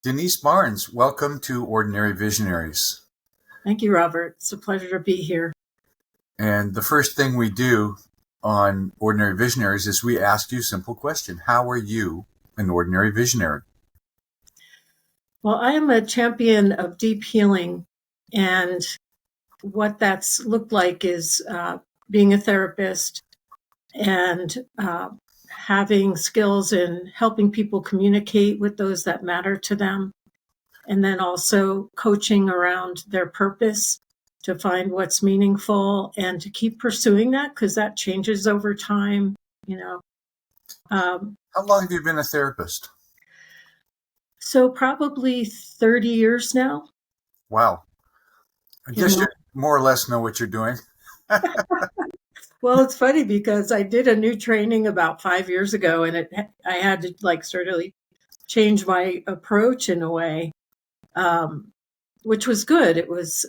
Denise Barnes, welcome to Ordinary Visionaries. Thank you, Robert. It's a pleasure to be here. And the first thing we do on Ordinary Visionaries is we ask you a simple question. How are you an ordinary visionary? Well, I am a champion of deep healing, and what that's looked like is being a therapist and having skills in helping people communicate with those that matter to them, and then also coaching around their purpose to find what's meaningful and to keep pursuing that because that changes over time, you know. How long have you been a therapist? So probably 30 years now. Wow. I guess you more or less know what you're doing. Well, it's funny because I did a new training about 5 years ago, and I had to sort of change my approach in a way, which was good. It was,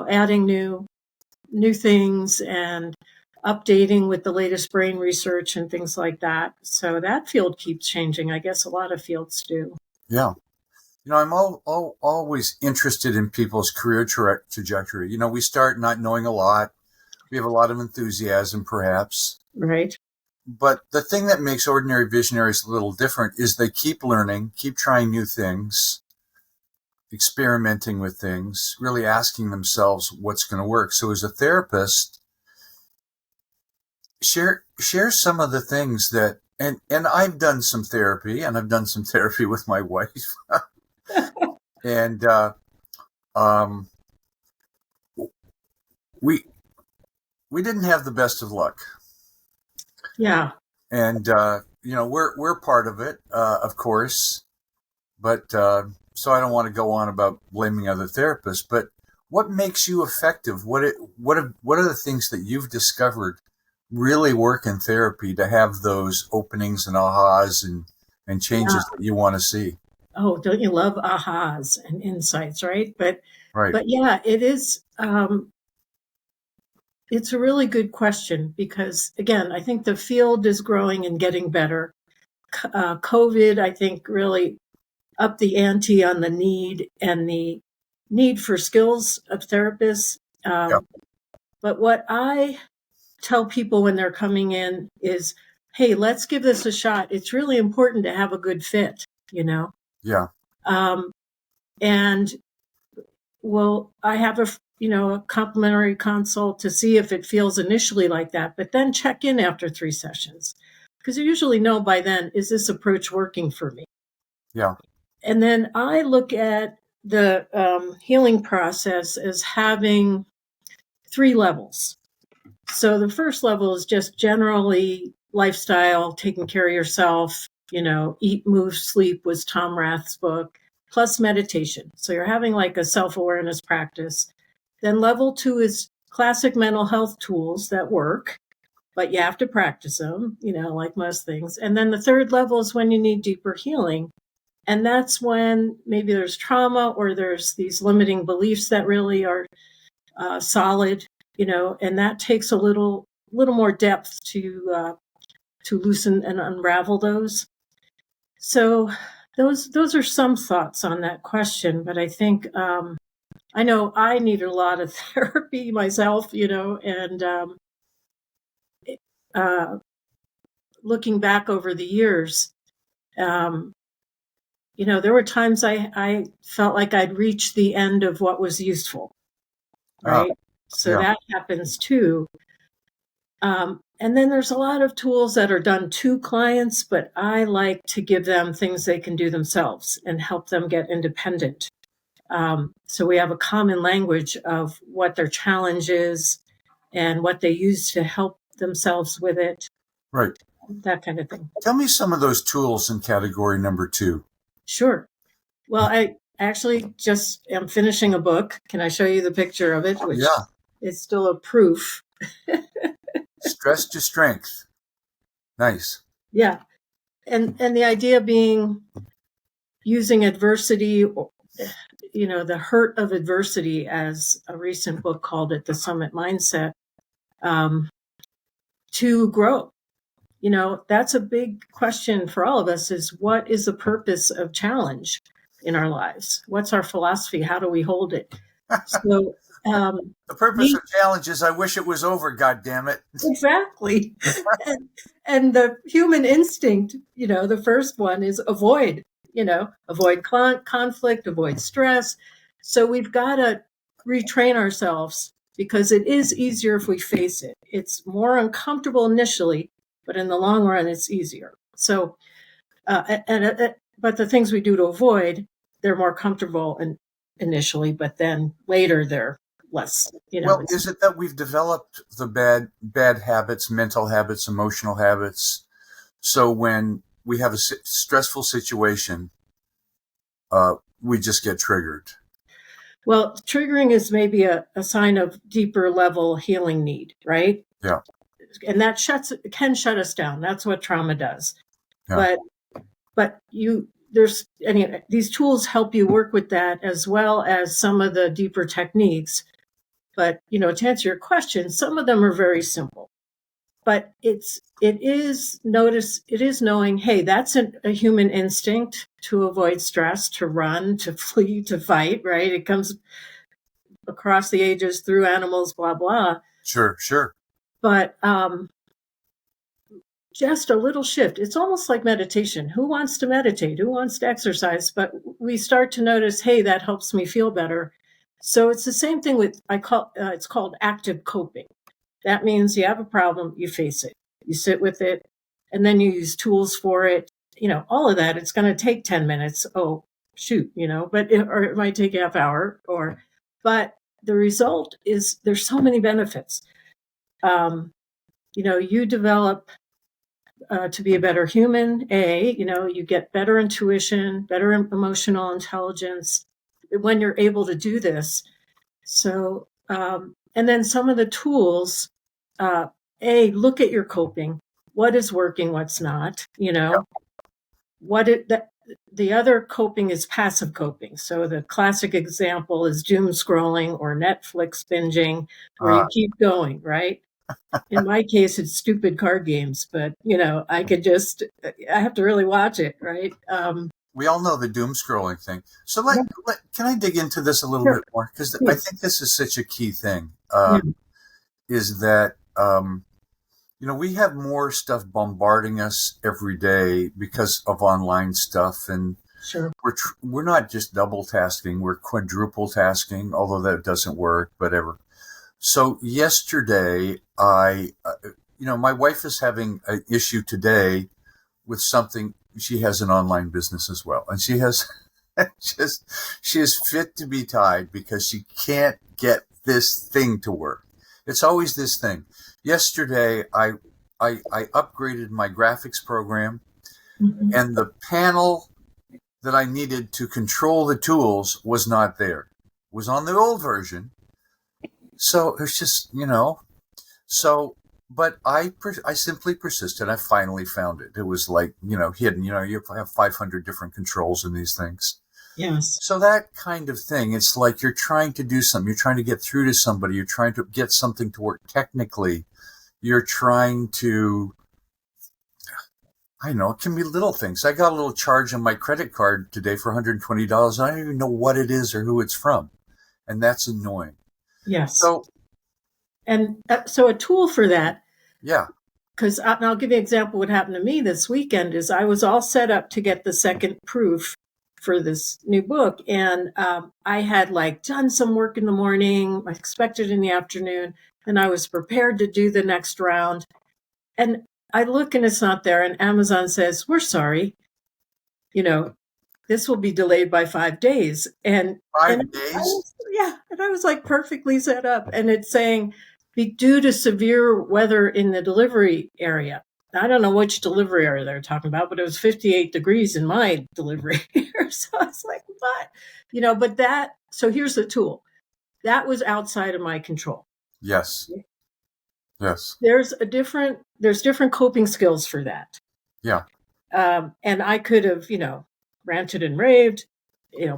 adding new things and updating with the latest brain research and things like that. So that field keeps changing. I guess a lot of fields do. Yeah. I'm always interested in people's career trajectory. We start not knowing a lot. We have a lot of enthusiasm, perhaps. Right. But the thing that makes ordinary visionaries a little different is they keep learning, keep trying new things, experimenting with things, really asking themselves what's going to work. So as a therapist, share some of the things that, and I've done some therapy, and I've done some therapy with my wife. And we didn't have the best of luck. Yeah. And we're part of it, of course. But so I don't want to go on about blaming other therapists. But what makes you effective? What are the things that you've discovered really work in therapy to have those openings and ahas and changes that you want to see? Oh, don't you love ahas and insights, right? Right. But yeah, it is. It's a really good question because, again, I think the field is growing and getting better. COVID, I think, really upped the ante on the need for skills of therapists. Yeah. But what I tell people when they're coming in is, hey, let's give this a shot. It's really important to have a good fit, Yeah. And I have a complimentary consult to see if it feels initially like that, but then check in after 3 sessions because you usually know by then, is this approach working for me? Yeah. And then I look at the healing process as having 3 levels. So the first level is just generally lifestyle, taking care of yourself, Eat, Move, Sleep was Tom Rath's book, plus meditation. So you're having like a self-awareness practice. Then level 2 is classic mental health tools that work, but you have to practice them, like most things. And then the third level is when you need deeper healing. And that's when maybe there's trauma or there's these limiting beliefs that really are solid, and that takes a little more depth to loosen and unravel those. So those are some thoughts on that question, but I think I know I needed a lot of therapy myself, and looking back over the years, there were times I felt like I'd reached the end of what was useful, right? So that happens too. And then there's a lot of tools that are done to clients, but I like to give them things they can do themselves and help them get independent. So we have a common language of what their challenge is and what they use to help themselves with it. Right. That kind of thing. Tell me some of those tools in category number 2. Sure. Well, I actually just am finishing a book. Can I show you the picture of it? Which is still a proof. Stress to Strength. Nice. Yeah. And the idea being using adversity, the hurt of adversity, as a recent book called it, The Summit Mindset, to grow, that's a big question for all of us, is what is the purpose of challenge in our lives? What's our philosophy? How do we hold it? So, The purpose me of challenge is I wish it was over, God damn it. exactly. and, and the human instinct, the first one is avoid, avoid conflict, avoid stress. So we've got to retrain ourselves, because it is easier if we face it. It's more uncomfortable initially, but in the long run, it's easier. So, but the things we do to avoid, they're more comfortable initially, but then later they're less, Well, is it that we've developed the bad habits, mental habits, emotional habits? So when we have a stressful situation, we just get triggered. Well, triggering is maybe a sign of deeper level healing need, right? Yeah, And that can shut us down. That's what trauma does. yeah. But these tools help you work with that, as well as some of the deeper techniques. But to answer your question, some of them are very simple. But it is knowing, hey, that's a human instinct to avoid stress, to run, to flee, to fight, right? It comes across the ages through animals, blah, blah. Sure, sure. But just a little shift. It's almost like meditation. Who wants to meditate? Who wants to exercise? But we start to notice, hey, that helps me feel better. So it's the same thing with, it's called active coping. That means you have a problem, you face it, you sit with it, and then you use tools for it. All of that. It's going to take 10 minutes. Oh, shoot, or it might take a half hour. But the result is there's so many benefits. You develop to be a better human. You get better intuition, better emotional intelligence when you're able to do this. So, and then some of the tools, look at your coping. What is working? What's not? The other coping is passive coping. So the classic example is doom scrolling or Netflix binging, where you keep going, right? In my case, it's stupid card games, but I have to really watch it, right? We all know the doom scrolling thing. So Yeah, can I dig into this a little sure, bit more? Because I please. think this is such a key thing. Yeah, Is that we have more stuff bombarding us every day because of online stuff, and sure. we're not just double tasking, we're quadruple tasking, although that doesn't work, whatever. So yesterday, my wife is having an issue today with something. She has an online business as well, and she has just she is fit to be tied because she can't get this thing to work. It's always this thing. Yesterday, I upgraded my graphics program, Mhm. and the panel that I needed to control the tools was not there. It was on the old version. So it's just, so, but I simply persisted. I finally found it. It was like, hidden, you have 500 different controls in these things. Yes. So that kind of thing, it's like you're trying to do something. You're trying to get through to somebody. You're trying to get something to work technically. You're trying to, I know, it can be little things. I got a little charge on my credit card today for $120. I don't even know what it is or who it's from. And that's annoying. Yes. So, And so a tool for that, yeah. because I'll give you an example. What happened to me this weekend is I was all set up to get the second proof for this new book. And I had done some work in the morning, I expected in the afternoon, and I was prepared to do the next round. And I look and it's not there. And Amazon says, we're sorry, this will be delayed by 5 days. And 5 days? and I was perfectly set up. And it's saying, be due to severe weather in the delivery area. I don't know which delivery area they're talking about, but it was 58 degrees in my delivery area. So I was like, what? So here's the tool. That was outside of my control. Yes. Yes. There's different coping skills for that. Yeah. And I could have, ranted and raved,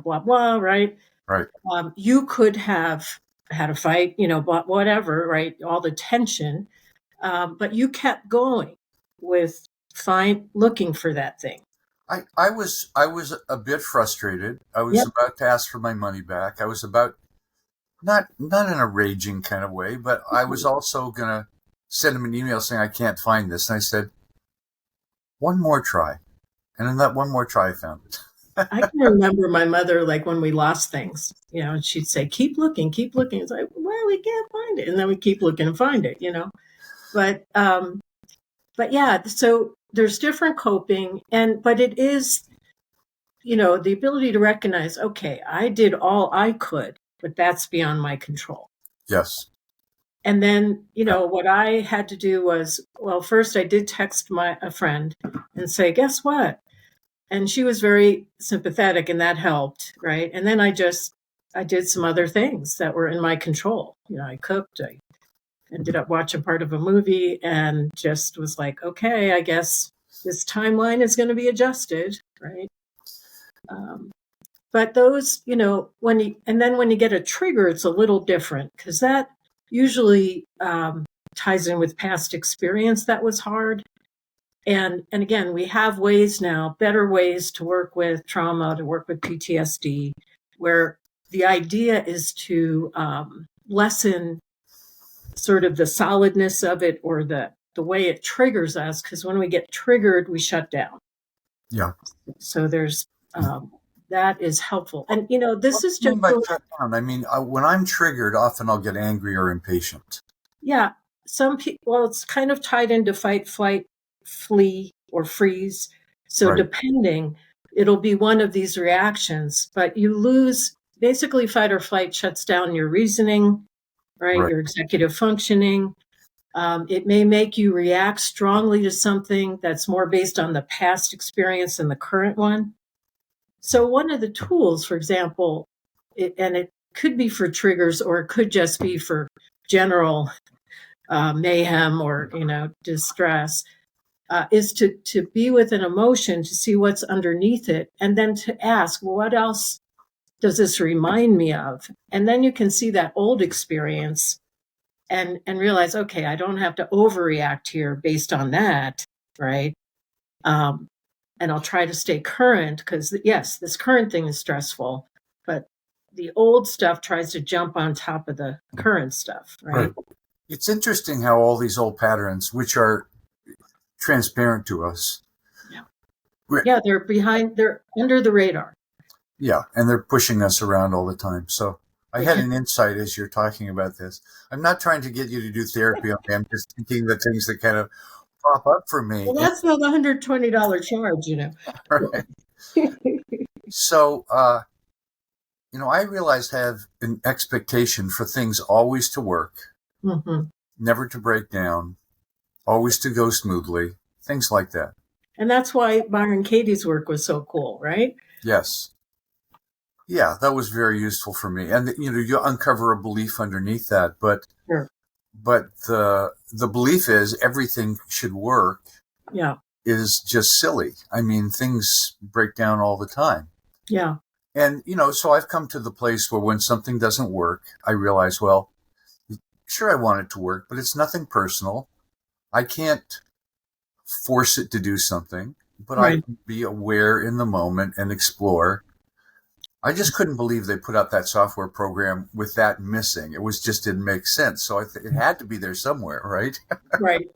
blah, blah, right? Right. You could have had a fight, whatever, right? All the tension, but you kept going. with looking for that thing? I was a bit frustrated. I was Yep. about to ask for my money back. I was about not in a raging kind of way, but I was also gonna send him an email saying I can't find this. And I said, one more try. And in that one more try I found it. I can remember my mother, like when we lost things, and she'd say, keep looking, keep looking. It's like, well, we can't find it. And then we keep looking and find it. But yeah, so there's different coping, but it is, the ability to recognize, okay, I did all I could, but that's beyond my control. Yes. And then, what I had to do was, well, first I did text a friend and say, guess what? And she was very sympathetic, and that helped, right? And then I did some other things that were in my control. I cooked, I ended up watching part of a movie, and just was like, okay, I guess this timeline is going to be adjusted, right? But those, when you get a trigger, it's a little different, because that usually ties in with past experience that was hard. And again, we have ways now, better ways to work with trauma, to work with PTSD, where the idea is to lessen sort of the solidness of it, or the way it triggers us, because when we get triggered, we shut down. Yeah. So there's that is helpful. And this What is do you just mean by shut down? I mean, when I'm triggered, often I'll get angry or impatient. yeah. Some people, well, it's kind of tied into fight, flight, flee, or freeze. So Right. depending, it'll be one of these reactions, but you lose, basically fight or flight shuts down your reasoning, right? Right. Your executive functioning. It may make you react strongly to something that's more based on the past experience than the current one. So one of the tools, for example, and it could be for triggers, or it could just be for general mayhem, or distress, is to be with an emotion, to see what's underneath it, and then to ask, well, what else does this remind me of? And then you can see that old experience and realize, okay, I don't have to overreact here based on that, right? And I'll try to stay current, because yes, this current thing is stressful, but the old stuff tries to jump on top of the current stuff, right? Right. It's interesting how all these old patterns, which are transparent to us, Yeah. we- Yeah, they're under the radar. yeah, and they're pushing us around all the time. So I had Yeah. an insight as you're talking about this. I'm not trying to get you to do therapy. I'm just thinking the things that kind of pop up for me. Well, that's not a $120 charge. Right. So, I realized I have an expectation for things always to work, Mm-hmm. never to break down, always to go smoothly, things like that. And that's why Byron Katie's work was so cool, right? Yes. Yeah, that was very useful for me. And you uncover a belief underneath that, but Sure. the belief is everything should work Yeah. is just silly. I mean, things break down all the time. Yeah. And so I've come to the place where when something doesn't work, I realize, well, sure, I want it to work, but it's nothing personal. I can't force it to do something, but I Right. can be aware in the moment and explore. I just couldn't believe they put out that software program with that missing. It just didn't make sense. So it had to be there somewhere, right? Right.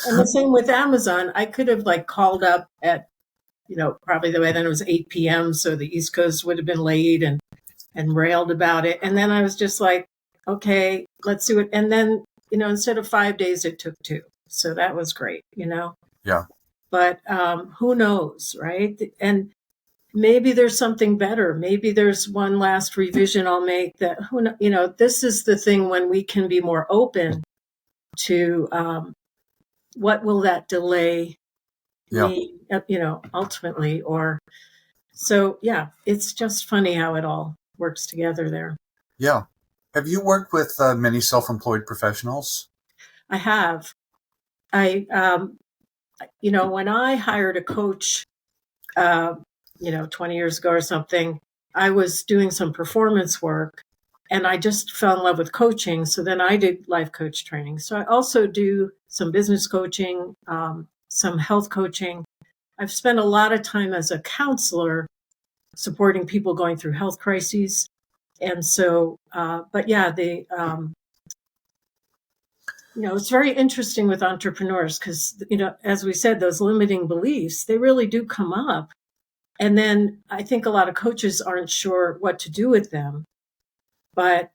And the same with Amazon. I could have called up at, probably the way then it was 8 p.m. So the East Coast would have been late, and railed about it. And then I was just like, okay, let's do it. And then, instead of 5 days, it took 2. So that was great. Yeah. But who knows, right? And maybe there's something better. Maybe there's one last revision I'll make that, this is the thing when we can be more open to what will that delay Yeah. mean, ultimately. Or so, yeah, it's just funny how it all works together there. Yeah. Have you worked with many self-employed professionals? I have. When I hired a coach, 20 years ago or something, I was doing some performance work, and I just fell in love with coaching. So then I did life coach training. So I also do some business coaching. some health coaching. I've spent a lot of time as a counselor supporting people going through health crises. And so, but yeah, it's very interesting with entrepreneurs because, as we said, those limiting beliefs, they really do come up. And then I think a lot of coaches aren't sure what to do with them. But,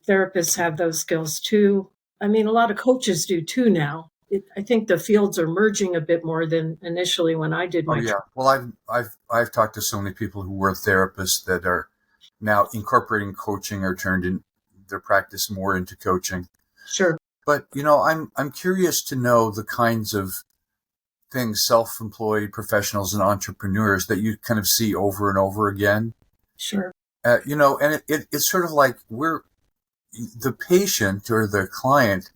therapists have those skills too. I mean, a lot of coaches do too now. I think the fields are merging a bit more than initially when I did Oh my yeah. Well, I've talked to so many people who were therapists that are now incorporating coaching or turned in their practice more into coaching. Sure. But I'm curious to know the kinds of things self-employed professionals and entrepreneurs that you kind of see over and over again. Sure. And it's sort of like the patient or the client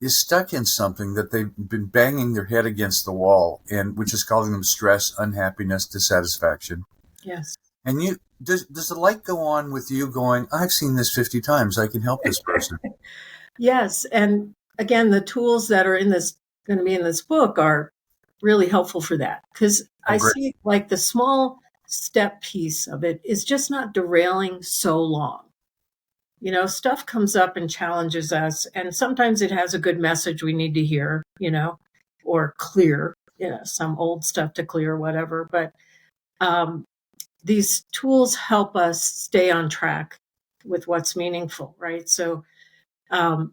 is stuck in something that they've been banging their head against the wall, and which is causing them stress, unhappiness, dissatisfaction. Yes. And does the light go on with you going, I've seen this 50 times. I can help this person. Yes. And again, the tools that are going to be in this book are really helpful for that. Because I Great. see like the small step piece of it is just not derailing so long. Stuff comes up and challenges us, and sometimes it has a good message we need to hear, or clear, some old stuff to clear, whatever. But these tools help us stay on track with what's meaningful, right? So, the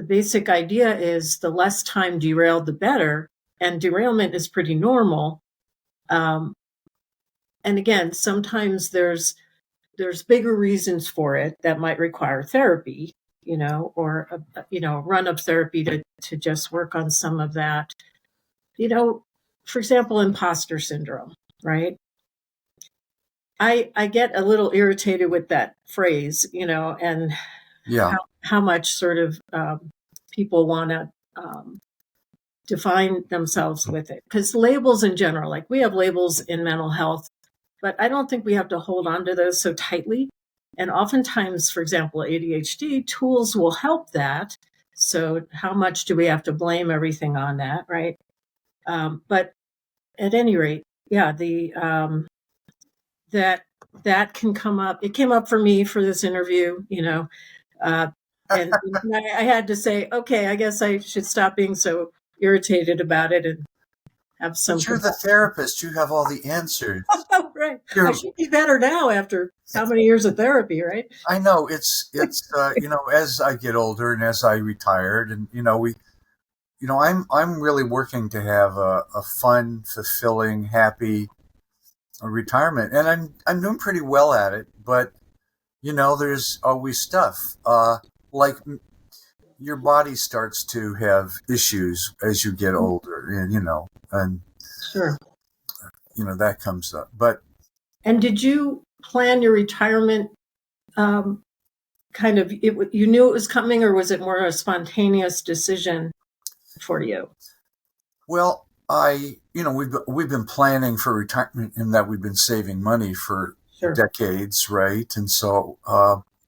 basic idea is the less time derailed, the better. And derailment is pretty normal. And again, sometimes there's bigger reasons for it that might require therapy, or a run of therapy to just work on some of that. For example, imposter syndrome, right? I get a little irritated with that phrase, and Yeah. how much sort of people want to define themselves with it. Because labels in general, like we have labels in mental health, but I don't think we have to hold on to those so tightly. And oftentimes, for example, ADHD tools will help that. So how much do we have to blame everything on that, right? But at any rate, yeah, that can come up. It came up for me for this interview, and I had to say, okay, I guess I should stop being so irritated about it and have some. But you're the therapist. You have all the answers. Oh, right. I should be better now after how many years of therapy, right? I know it's as I get older and as I retired, and I'm really working to have a fun, fulfilling, happy retirement, and I'm doing pretty well at it. But there's always stuff like your body starts to have issues as you get older, and Sure. that comes up. But and did you plan your retirement? Kind of, you knew it was coming, or was it more a spontaneous decision for you? Well, we've been planning for retirement in that we've been saving money for decades, right? And so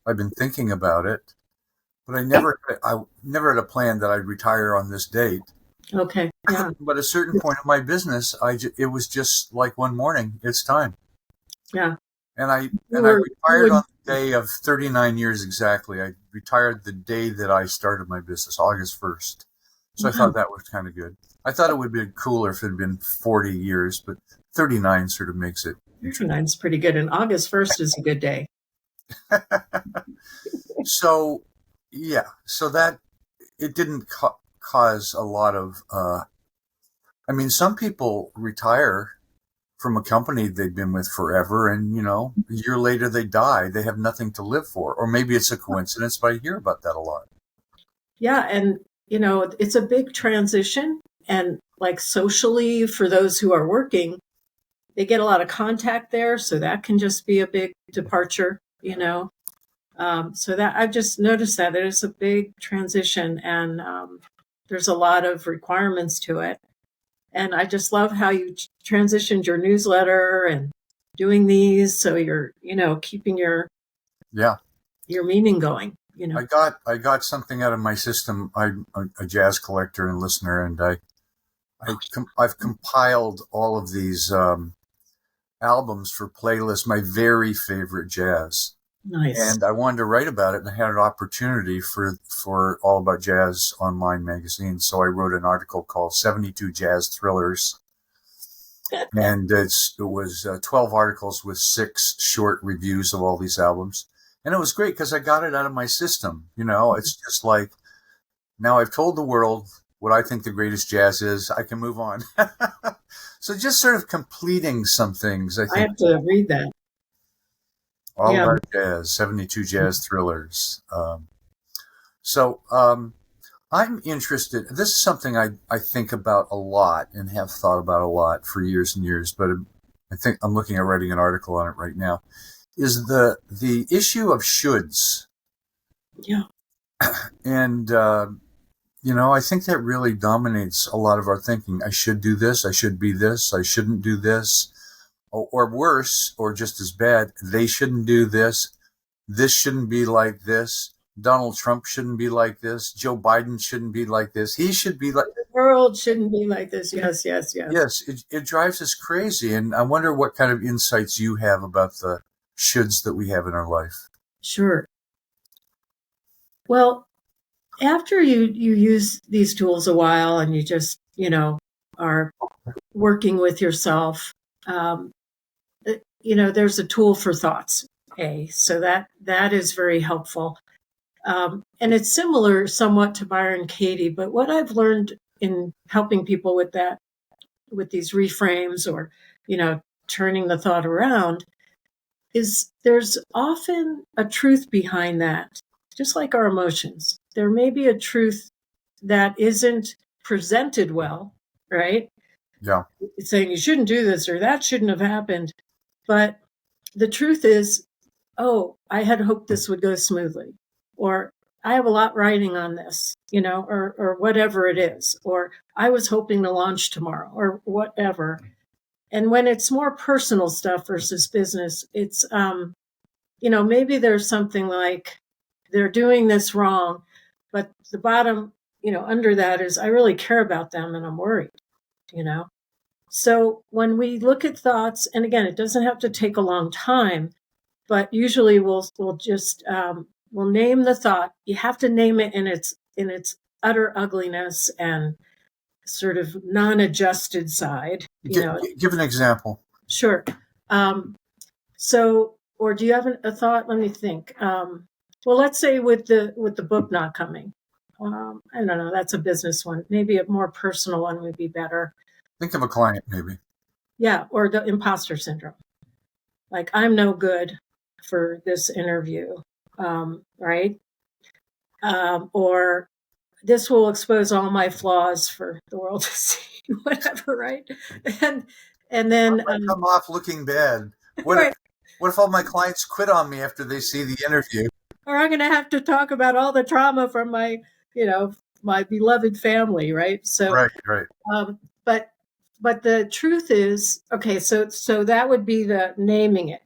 I've been thinking about it, but I never had a plan that I'd retire on this date. Okay. Yeah. But at a certain point in my business, it was just like one morning, it's time. Yeah. And I retired on the day of 39 years exactly. I retired the day that I started my business, August 1st. So I thought that was kind of good. I thought it would be cooler if it had been 40 years, but 39 sort of makes it. 39 is pretty good. And August 1st is a good day. So, yeah. So that it didn't cause a lot of, some people retire from a company they've been with forever, and a year later they die. They have nothing to live for. Or maybe it's a coincidence, but I hear about that a lot. Yeah. And it's a big transition, and like socially for those who are working, they get a lot of contact there. So that can just be a big departure, so that I've just noticed that it's a big transition, and there's a lot of requirements to it. And I just love how you transitioned your newsletter and doing these. So you're, keeping your meaning going. I got something out of my system. I'm a jazz collector and listener, and I've compiled all of these albums for playlists, my very favorite jazz. Nice. And I wanted to write about it, and I had an opportunity for All About Jazz online magazine. So I wrote an article called 72 Jazz Thrillers. And it was 12 articles with 6 short reviews of all these albums. And it was great because I got it out of my system. It's just like, now I've told the world what I think the greatest jazz is. I can move on. So just sort of completing some things, I I think. have to read that. All Yeah. About Jazz, 72 Jazz Thrillers. So I'm interested. This is something I think about a lot and have thought about a lot for years and years, but I think I'm looking at writing an article on it right now, is the issue of shoulds. Yeah. And, I think that really dominates a lot of our thinking. I should do this. I should be this. I shouldn't do this. Or worse, or just as bad, they shouldn't do this. This shouldn't be like this. Donald Trump shouldn't be like this. Joe Biden shouldn't be like this. He should be like... The world shouldn't be like this. Yes, yes, yes. Yes, it drives us crazy. And I wonder what kind of insights you have about the shoulds that we have in our life. Sure. Well, after you use these tools a while and you just, are working with yourself, there's a tool for thoughts. So that is very helpful. And it's similar somewhat to Byron Katie, but what I've learned in helping people with that, with these reframes or, turning the thought around, is there's often a truth behind that, just like our emotions. There may be a truth that isn't presented well, right? Yeah. It's saying you shouldn't do this or that shouldn't have happened. But the truth is, oh, I had hoped this would go smoothly, or I have a lot riding on this, or whatever it is, or I was hoping to launch tomorrow, or whatever. And when it's more personal stuff versus business, it's, maybe there's something like they're doing this wrong, but the bottom, under that is I really care about them and I'm worried, So when we look at thoughts, and again, it doesn't have to take a long time, but usually we'll just we'll name the thought. You have to name it in its utter ugliness and sort of non-adjusted side. Give an example. Sure. So, or do you have a thought? Let me think. Well, let's say with the book not coming. I don't know. That's a business one. Maybe a more personal one would be better. Think of a client, maybe. Yeah, or the imposter syndrome. Like, I'm no good for this interview, right? Or this will expose all my flaws for the world to see, whatever, right? And then I come off looking bad. Right. What if all my clients quit on me after they see the interview? Or I'm going to have to talk about all the trauma from my beloved family, right? So, Right. but the truth is, okay, so that would be the naming it.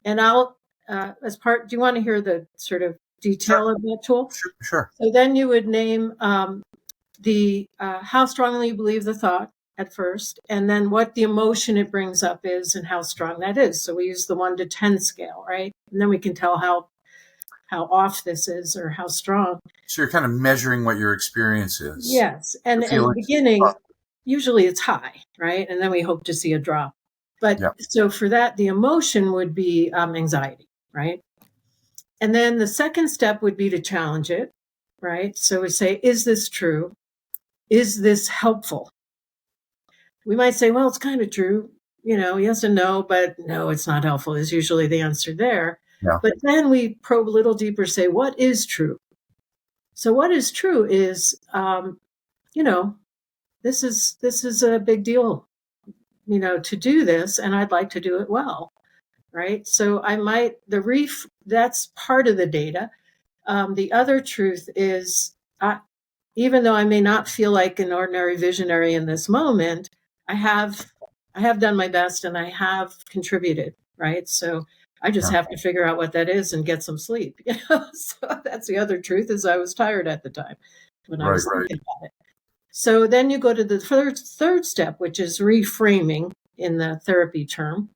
And I'll, as part, do you want to hear the sort of detail of that tool? Sure. So then you would name the how strongly you believe the thought at first, and then what the emotion it brings up is and how strong that is. So we use the 1 to 10 scale, right? And then we can tell how off this is or how strong. So you're kind of measuring what your experience is. Yes. And in the beginning, usually it's high, right? And then we hope to see a drop. But So for that, the emotion would be anxiety, right? And then the second step would be to challenge it, right? So we say, is this true? Is this helpful? We might say, well, it's kind of true, yes and no, but no, it's not helpful is usually the answer there. Yeah. But then we probe a little deeper, say, what is true? So what is true is, this is a big deal, to do this, and I'd like to do it well, right? So that's part of the data. The other truth is, even though I may not feel like an ordinary visionary in this moment, I have done my best and I have contributed, right? So I just have to figure out what that is and get some sleep. So that's the other truth, is I was tired at the time when I was thinking about it. So then you go to the third step, which is reframing in the therapy term.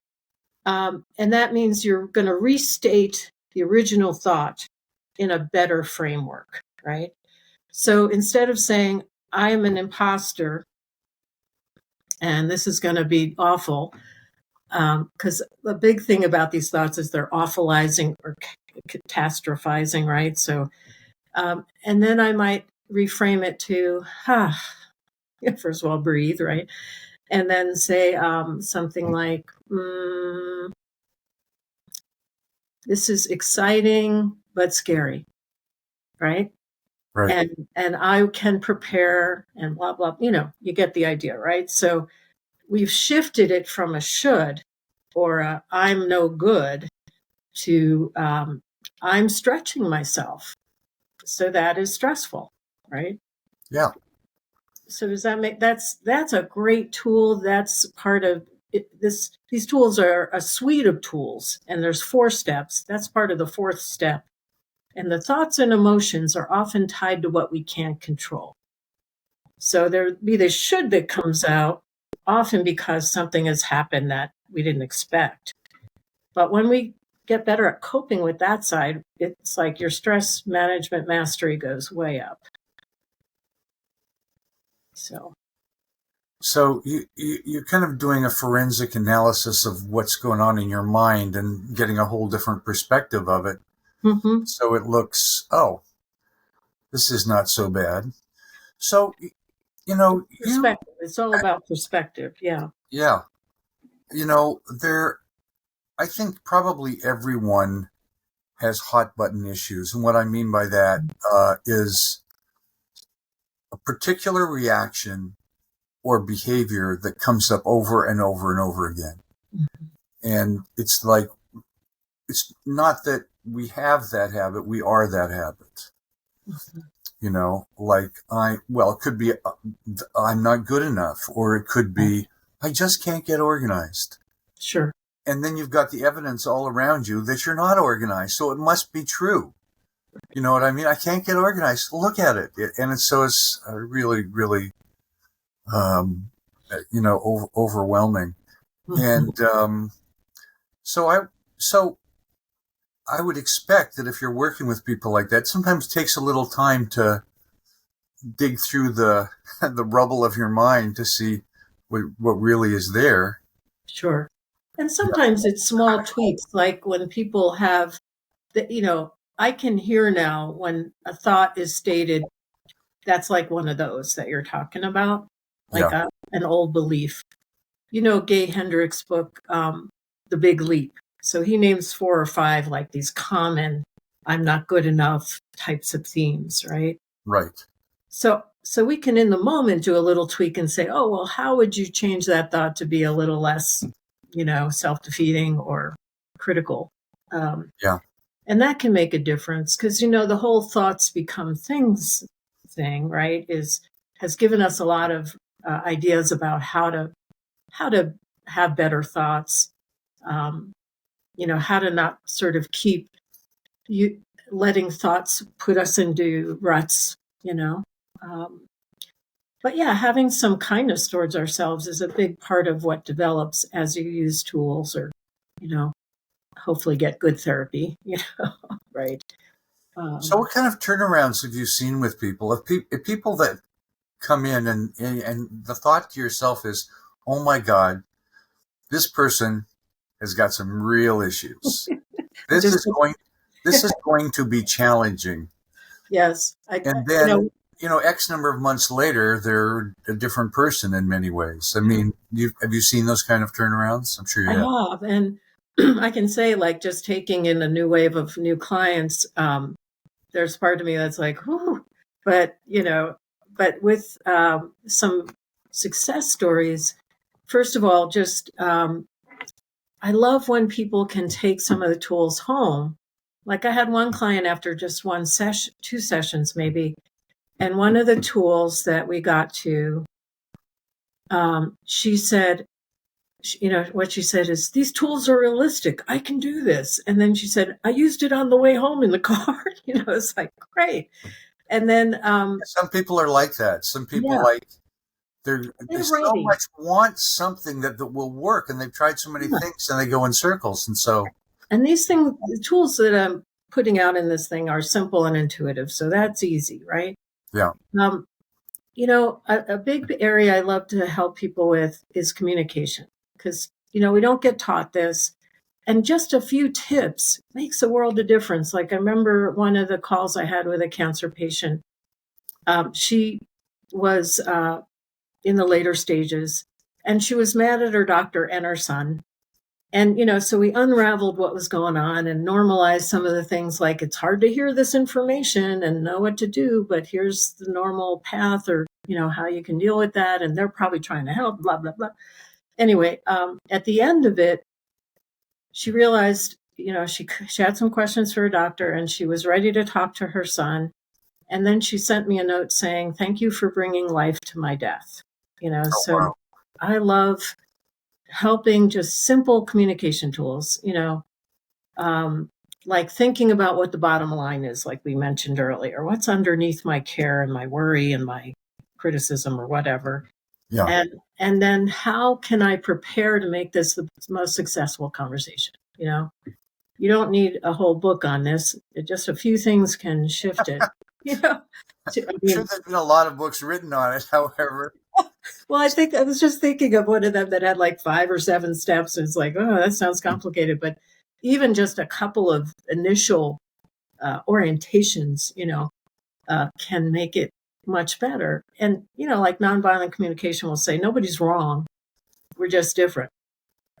And that means you're going to restate the original thought in a better framework, right? So instead of saying, I'm an imposter and this is going to be awful, because the big thing about these thoughts is they're awfulizing or catastrophizing, right? So, and then I might reframe it to, first of all, breathe, right? And then say something like, this is exciting but scary, right? Right. And I can prepare and blah, blah, you get the idea, right? So we've shifted it from a should or a I'm no good to I'm stretching myself. So that is stressful, right? Yeah. So does that make that's a great tool. That's part of it, these tools are a suite of tools, and there's 4 steps. That's part of the 4th step. And the thoughts and emotions are often tied to what we can't control. So there'll be this should that comes out often because something has happened that we didn't expect. But when we get better at coping with that side, it's like your stress management mastery goes way up. So you're kind of doing a forensic analysis of what's going on in your mind and getting a whole different perspective of it. Mm-hmm. So it looks, oh, this is not so bad. So, Perspective. It's all about perspective. Yeah. yeah, I think probably everyone has hot button issues. And what I mean by that is a particular reaction or behavior that comes up over and over and over again. Mm-hmm. And it's like, it's not that we have that habit, we are that habit. Mm-hmm. It could be I'm not good enough, or it could be I just can't get organized. Sure. And then you've got the evidence all around you that you're not organized, so it must be true. You know what I mean? I can't get organized. Look at it. And it's really, really, overwhelming. Mm-hmm. And so I would expect that if you're working with people like that, sometimes it takes a little time to dig through the the rubble of your mind to see what really is there. Sure. And sometimes it's small tweaks, like when people have I can hear now when a thought is stated, that's like one of those that you're talking about, like Yeah, an old belief. Gay Hendricks' book, The Big Leap. So he names 4 or 5 like these common, I'm not good enough types of themes, right? right. So we can in the moment do a little tweak and say, oh, well, how would you change that thought to be a little less, self-defeating or critical? Yeah, And that can make a difference because, the whole thoughts become things thing, right, has given us a lot of ideas about how to have better thoughts, how to not sort of keep you letting thoughts put us into ruts, but yeah, having some kindness towards ourselves is a big part of what develops as you use tools or, hopefully get good therapy, right? So what kind of turnarounds have you seen with people? If people that come in and the thought to yourself is, oh my God, this person has got some real issues. This just is going this is going to be challenging. yes, And then, X number of months later, they're a different person in many ways. I mean, have you seen those kind of turnarounds? I'm sure I you have. have, and I can say, like, just taking in a new wave of new clients, there's part of me that's like, whew, but but with some success stories. First of all, just I love when people can take some of the tools home. Like I had one client after just one session, 2 sessions maybe, and one of the tools that we got to, she said what she said is, these tools are realistic. I can do this. And then she said, I used it on the way home in the car. It's like, great. And then, Some people are like that. Some people yeah, like they they're so ready. much want something that will work, and they've tried so many Yeah. things, and they go in circles. And so, And these things, the tools that I'm putting out in this thing are simple and intuitive. So that's easy, right? yeah, Um, a big area I love to help people with is communication because, we don't get taught this. And just a few tips makes a world of difference. Like I remember one of the calls I had with a cancer patient. She was in the later stages and she was mad at her doctor and her son. And, so we unraveled what was going on and normalized some of the things like it's hard to hear this information and know what to do, but here's the normal path or, how you can deal with that. And they're probably trying to help, blah, blah, blah. Anyway, at the end of it, she realized, she had some questions for her doctor and she was ready to talk to her son. And then she sent me a note saying, thank you for bringing life to my death. oh So wow, I love helping just simple communication tools, like thinking about what the bottom line is, like we mentioned earlier, what's underneath my care and my worry and my criticism or whatever. yeah. And then how can I prepare to make this the most successful conversation? You don't need a whole book on this. Just a few things can shift it. You know, I I'm sure mean, there's been a lot of books written on it. However, well, I think I was just thinking of one of them that had like 5 or 7 steps. And it's like, oh, that sounds complicated. But even just a couple of initial orientations, can make it much better. And, like nonviolent communication will say, nobody's wrong. We're just different.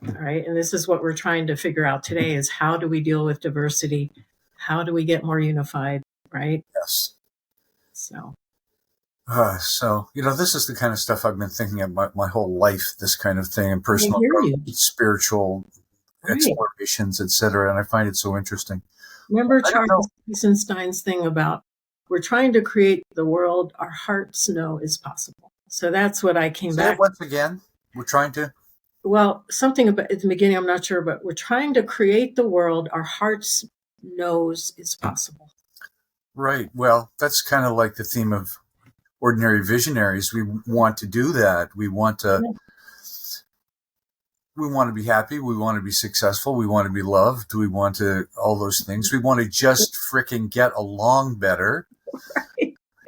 All right. And this is what we're trying to figure out today is how do we deal with diversity? How do we get more unified? Right. yes. So So this is the kind of stuff I've been thinking about my whole life. This kind of thing, and I personal hear growth, you. spiritual Right. explorations, etc. And I find it so interesting. Remember I don't know. Charles Eisenstein's thing about we're trying to create the world our hearts know is possible. So that's what I came Say it back. once again. We're trying to. Well, something about at the beginning, I'm not sure, but we're trying to create the world our hearts knows is possible. Right. Well, that's kind of like the theme of ordinary visionaries. We want to do that. Yeah. We want to be happy. We want to be successful. We want to be loved. We want to all those things. We want to just frickin' get along better.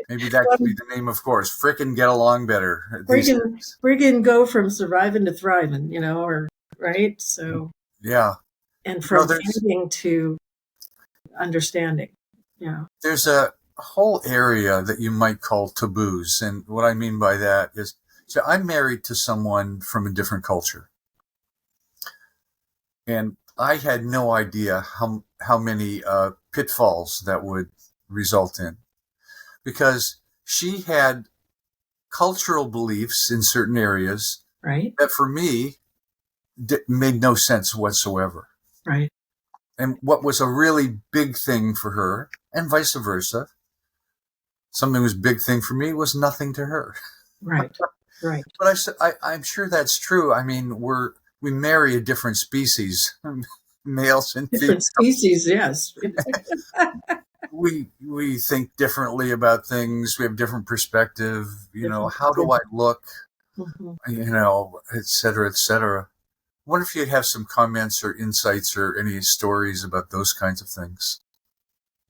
Maybe that could be the name, of course. Frickin' get along better these days. Friggin' go from surviving to thriving, or right. So Yeah. and from There's thinking to understanding. Yeah. there's a whole area that you might call taboos, and what I mean by that is, so I'm married to someone from a different culture, and I had no idea how many pitfalls that would result in, because she had cultural beliefs in certain areas Right. that for me made no sense whatsoever. Right. And what was a really big thing for her, and vice versa, something was a big thing for me was nothing to her. Right. Right. But I'm sure that's true. I mean, we marry a different species, males and Different females. species. Yes. We think differently about things. We have different perspective. Different. How do I look? Mhm. Et cetera, et cetera. I wonder if you'd have some comments or insights or any stories about those kinds of things.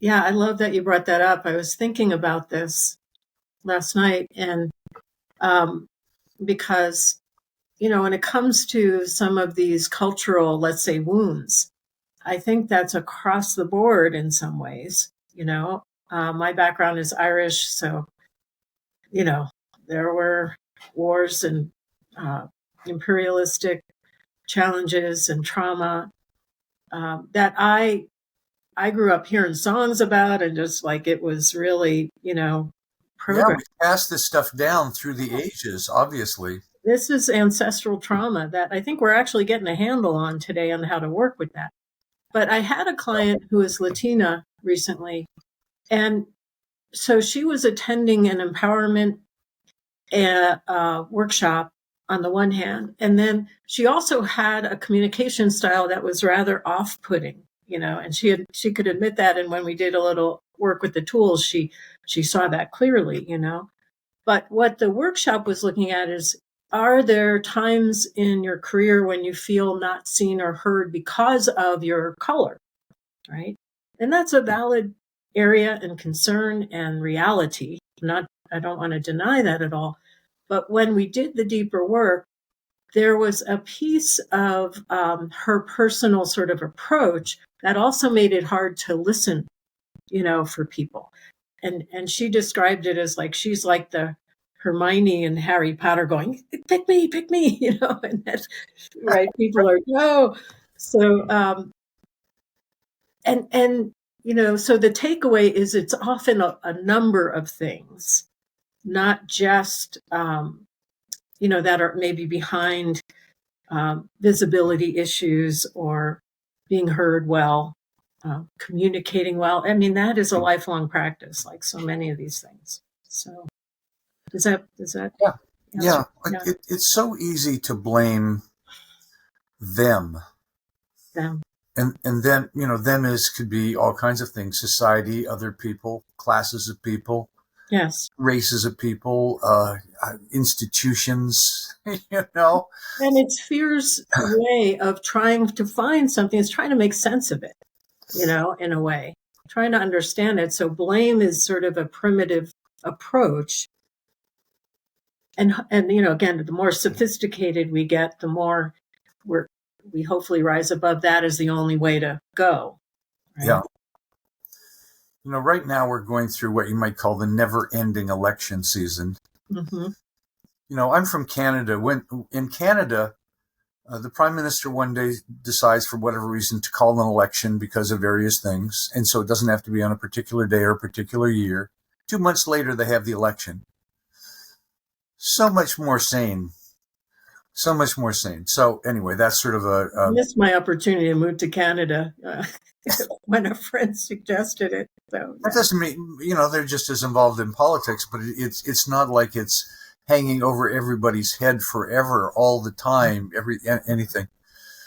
Yeah, I love that you brought that up. I was thinking about this last night, and um, because when it comes to some of these cultural, let's say, wounds, I think that's across the board in some ways. My background is Irish, so there were wars and imperialistic challenges and trauma that I grew up hearing songs about, and just like it was really, Yeah, program. we pass this stuff down through the ages, obviously. This is ancestral trauma that I think we're actually getting a handle on today on how to work with that. But I had a client who is Latina recently, and so she was attending an empowerment workshop on the one hand. And then she also had a communication style that was rather off-putting, and she could admit that. And when we did a little work with the tools, she saw that clearly. But what the workshop was looking at is, are there times in your career when you feel not seen or heard because of your color, right? And that's a valid area and concern and reality. I don't want to deny that at all. But when we did the deeper work, there was a piece of her personal sort of approach that also made it hard to listen, for people. And she described it as like she's like the Hermione and Harry Potter going, pick me, and that's right. People are no. So so the takeaway is it's often a number of things, not just that are maybe behind visibility issues or being heard well, communicating well. I mean, that is a lifelong practice, like so many of these things. So does that Yeah. answer? Yeah. It's so easy to blame them. Them. And then, them could be all kinds of things: society, other people, classes of people, Yes. races of people, institutions, you know. And it's fear's way of trying to find something. It's trying to make sense of it, in a way, trying to understand it. So blame is sort of a primitive approach. And again, the more sophisticated we get, the more we hopefully rise above that as the only way to go. Right? Yeah. Right now we're going through what you might call the never-ending election season. Mm-hmm. I'm from Canada. When in Canada, the prime minister one day decides, for whatever reason, to call an election because of various things, and so it doesn't have to be on a particular day or a particular year. 2 months later, they have the election. So much more sane. So much more sane. So anyway, that's sort of I missed my opportunity to move to Canada when a friend suggested it. So yeah. That doesn't mean they're just as involved in politics, but it's not like it's hanging over everybody's head forever, all the time, anything.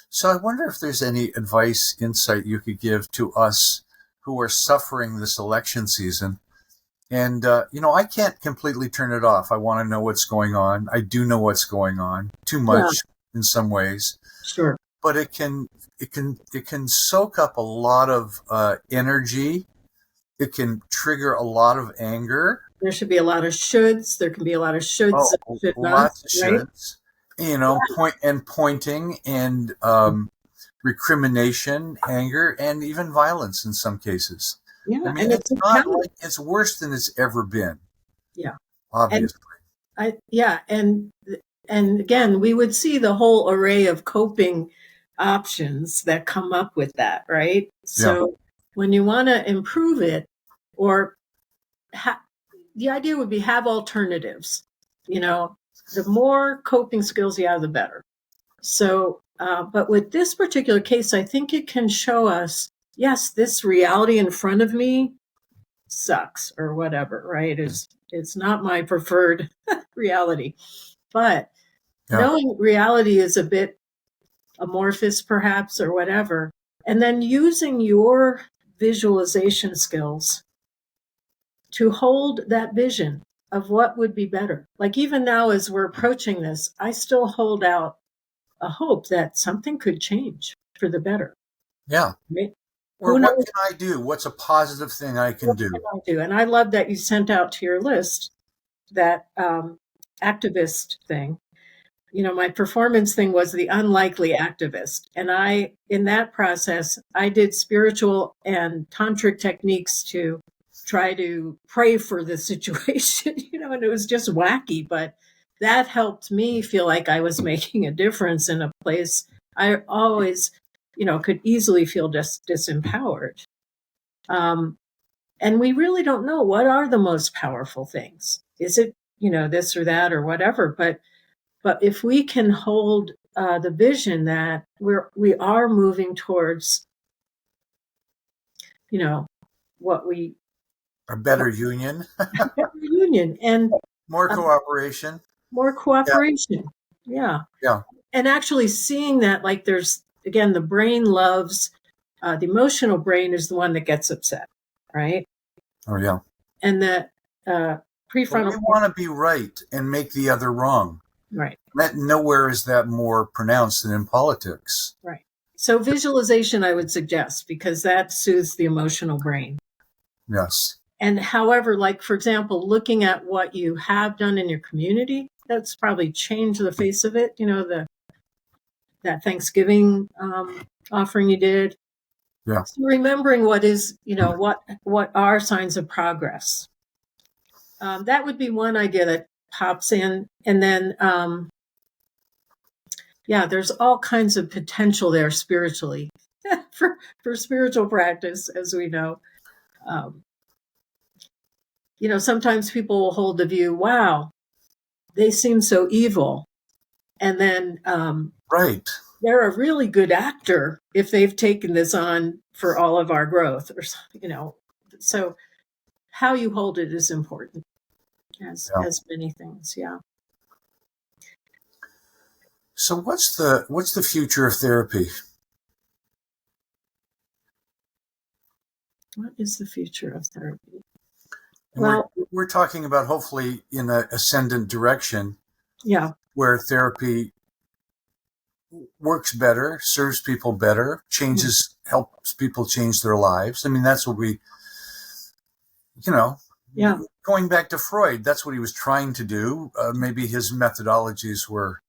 So I wonder if there's any advice, insight you could give to us who are suffering this election season. And, I can't completely turn it off. I want to know what's going on. I do know what's going on, too much in some ways. Sure. But it can soak up a lot of energy. It can trigger a lot of anger. There should be a lot of shoulds. There can be a lot of shoulds and should lots nots, of right? shoulds. Pointing and recrimination, anger, and even violence in some cases. Yeah, I mean, and it's not like it's worse than it's ever been. Yeah, obviously. And again, we would see the whole array of coping options that come up with that, right? So when you want to improve it, or the idea would be have alternatives. The more coping skills you have, the better. So, but with this particular case, I think it can show us, yes, this reality in front of me sucks or whatever, right? It's not my preferred reality. But knowing reality is a bit amorphous, perhaps, or whatever, and then using your visualization skills to hold that vision of what would be better. Like even now, as we're approaching this, I still hold out a hope that something could change for the better. Yeah. Right? Or what can I do? What's a positive thing I can do? What can I do? And I love that you sent out to your list that activist thing. My performance thing was the unlikely activist. And in that process, I did spiritual and tantric techniques to try to pray for the situation, and it was just wacky, but that helped me feel like I was making a difference in a place I always, could easily feel just disempowered. And we really don't know what are the most powerful things. Is it, this or that or whatever, but if we can hold the vision that we are moving towards, what we a better union, better union and more cooperation, more cooperation. Yeah. Yeah. And actually seeing that, like, there's, again, the brain loves, the emotional brain is the one that gets upset, right? Oh, yeah. And the But we prefrontal, want to be right and make the other wrong. right, That nowhere is that more pronounced than in politics. right. So visualization, I would suggest, because that soothes the emotional brain. Yes. And however, like, for example, looking at what you have done in your community, that's probably changed the face of it. That Thanksgiving offering you did. Yeah. So remembering what is, what are signs of progress. That would be one idea that pops in. And then, yeah, there's all kinds of potential there spiritually for spiritual practice, as we know. Um, sometimes people will hold the view, wow, they seem so evil. And then Right. they're a really good actor if they've taken this on for all of our growth, or so how you hold it is important, Yeah. as many things. Yeah. So what's the future of therapy? What is the future of therapy? And we're Well, we're talking about hopefully in an ascendant direction yeah. where therapy works better, serves people better, helps people change their lives. I mean, that's what you know, Yeah. going back to Freud, that's what he was trying to do. Maybe his methodologies were,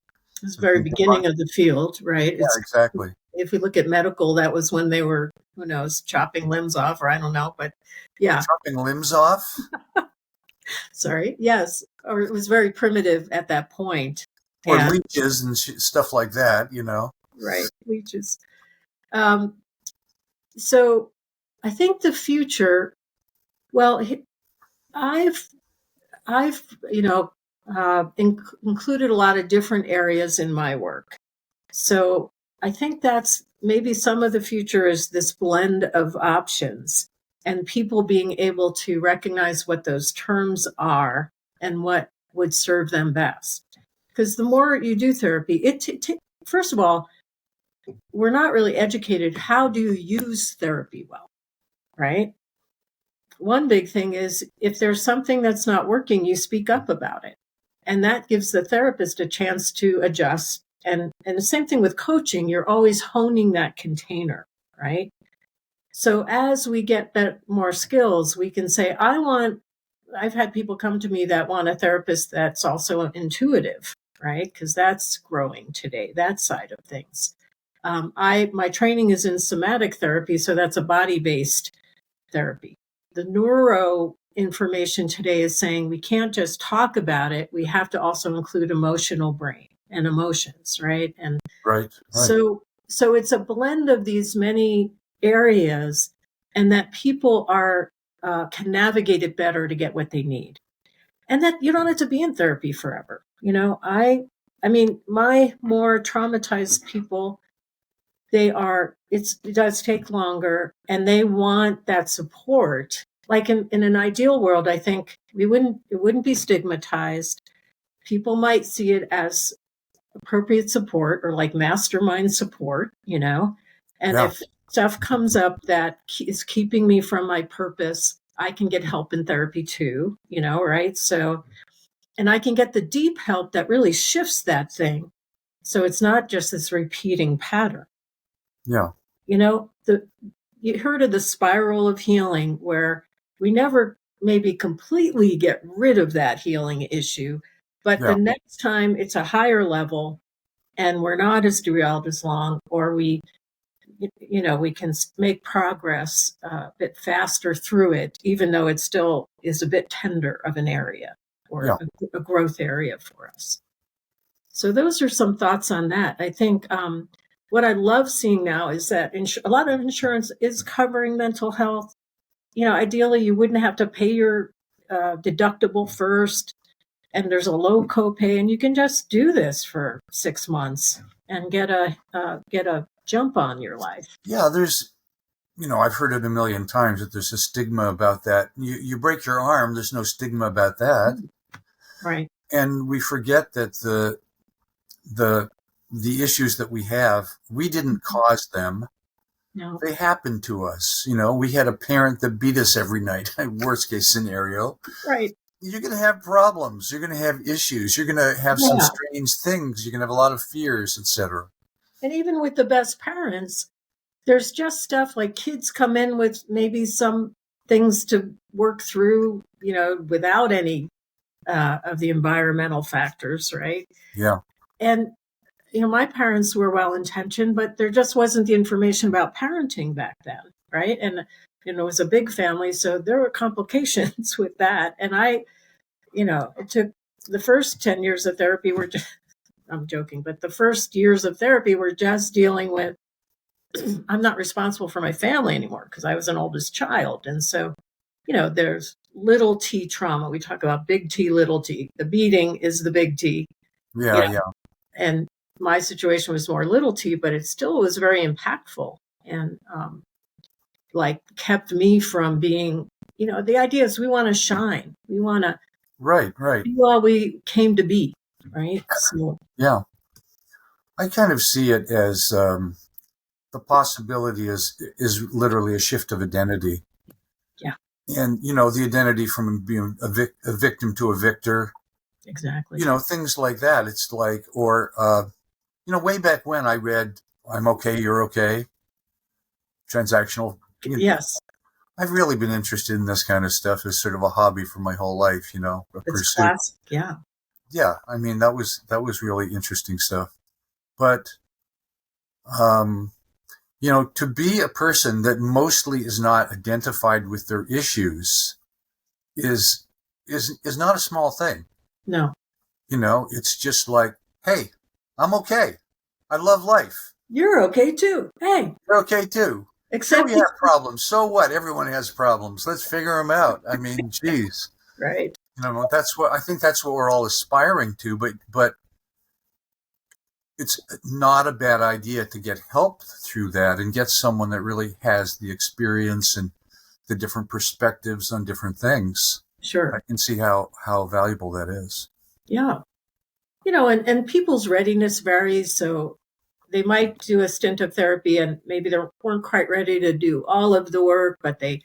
It's the very beginning of the field, right? yeah, exactly. If we look at medical, that was when they were, who knows, chopping limbs off, or I don't know, but yeah. Chopping limbs off. Sorry. Yes. Or it was very primitive at that point. Or And leeches and stuff like that. right, leeches. Um, so I think the future, well, I've I've included a lot of different areas in my work. So I think that's maybe some of the future is this blend of options and people being able to recognize what those terms are and what would serve them best. Because the more you do therapy, first of all, we're not really educated. How do you use therapy well, right? One big thing is if there's something that's not working, you speak up about it. And that gives the therapist a chance to adjust. And the same thing with coaching, you're always honing that container, right? So as we get more skills, we can say, I've had people come to me that want a therapist that's also intuitive, right? Because that's growing today, that side of things. My training is in somatic therapy, so that's a body-based therapy. The neuro information today is saying we can't just talk about it. We have to also include emotional brain and emotions, right? And Right. Right. so it's a blend of these many areas, and that people can navigate it better to get what they need, and that you don't have to be in therapy forever. I mean, my more traumatized people, it does take longer and they want that support. Like in an ideal world, I think it wouldn't be stigmatized. People might see it as appropriate support or like mastermind support, and Yeah. if stuff comes up that is keeping me from my purpose, I can get help in therapy too, right? So, and I can get the deep help that really shifts that thing. So it's not just this repeating pattern. Yeah. You know, you heard of the spiral of healing where we never maybe completely get rid of that healing issue, but the Yeah. next time it's a higher level and we're not as derailed as long, or we can make progress a bit faster through it, even though it still is a bit tender of an area or Yeah. a growth area for us. So those are some thoughts on that. I think what I love seeing now is that a lot of insurance is covering mental health. Ideally, you wouldn't have to pay your deductible first, and there's a low copay, and you can just do this for 6 months and get a jump on your life. Yeah. I've heard it a million times that there's a stigma about that. You break your arm, there's no stigma about that. Right. And we forget that the issues that we have, we didn't cause them. No. They happened to us. We had a parent that beat us every night. Worst case scenario. Right. You're going to have problems. You're going to have issues. You're going to have some Yeah. strange things. You're going to have a lot of fears, etc. And even with the best parents, there's just stuff like kids come in with maybe some things to work through, without any of the environmental factors, right? Yeah. And, my parents were well-intentioned, but there just wasn't the information about parenting back then, right? And, it was a big family, so there were complications with that. And it took the first 10 years of therapy were just, I'm joking, but the first years of therapy were just dealing with, I'm not responsible for my family anymore because I was an oldest child. And so, there's little t trauma. We talk about big T, little t. The beating is the big T. Yeah. Yeah. And my situation was more little t, but it still was very impactful and kept me from being, the idea is we want to shine. We want to Right. be all we came to be, right? So, Yeah. I kind of see it as the possibility is literally a shift of identity. yeah, And, the identity from being a victim to a victor, exactly. Things like that. It's like, or, way back when I read I'm Okay, You're Okay, transactional. Yes, I've really been interested in this kind of stuff as sort of a hobby for my whole life, a it's pursuit. classic. Yeah, Yeah. I mean, that was really interesting stuff. But, um, to be a person that mostly is not identified with their issues is not a small thing. no, It's just like, hey, I'm okay. I love life. you're okay too. Hey, You're okay too. Sure, except we have problems. So what? Everyone has problems. Let's figure them out. I mean, geez, right. that's what I think. That's what we're all aspiring to. But it's not a bad idea to get help through that and get someone that really has the experience and the different perspectives on different things. I Sure. can see how valuable that is. Yeah. And people's readiness varies. So they might do a stint of therapy and maybe they weren't quite ready to do all of the work, but they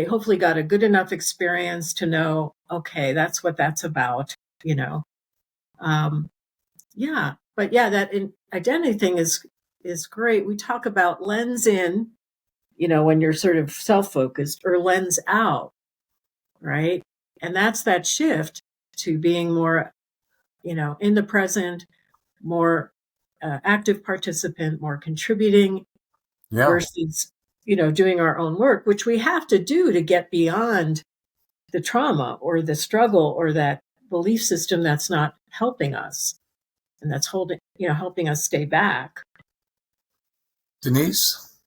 hopefully got a good enough experience to know, okay, that's what that's about, you know. Yeah. But yeah, that identity thing is great. We talk about lens in, when you're sort of self-focused, or lens out, right? And that's that shift to being more, in the present, more active participant, more contributing Yeah. versus, doing our own work, which we have to do to get beyond the trauma or the struggle or that belief system that's not helping us and that's helping us stay back. Denise,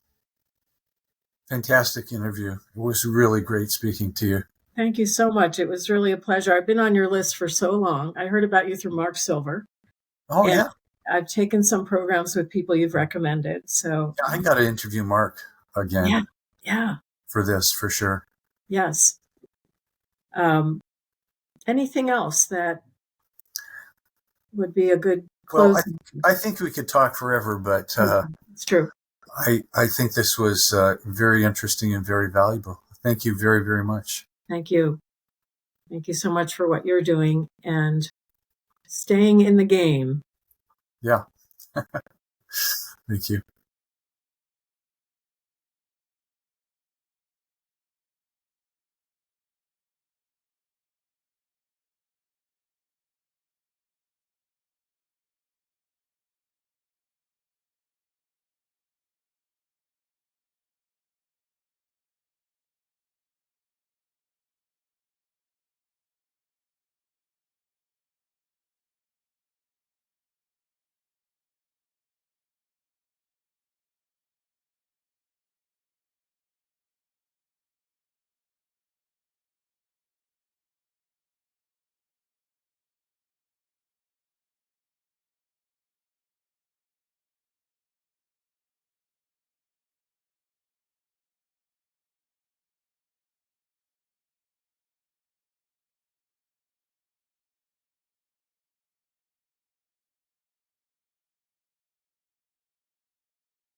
fantastic interview. It was really great speaking to you. Thank you so much. It was really a pleasure. I've been on your list for so long. I heard about you through Mark Silver, Oh, and yeah. I've taken some programs with people you've recommended. So, I got to interview Mark again yeah, yeah, for this, for sure. yes. Um, Anything else that would be a good Well, closing? I think we could talk forever, but It's true. I think this was very interesting and very valuable. Thank you very, very much. Thank you. Thank you so much for what you're doing and staying in the game. Yeah. Thank you.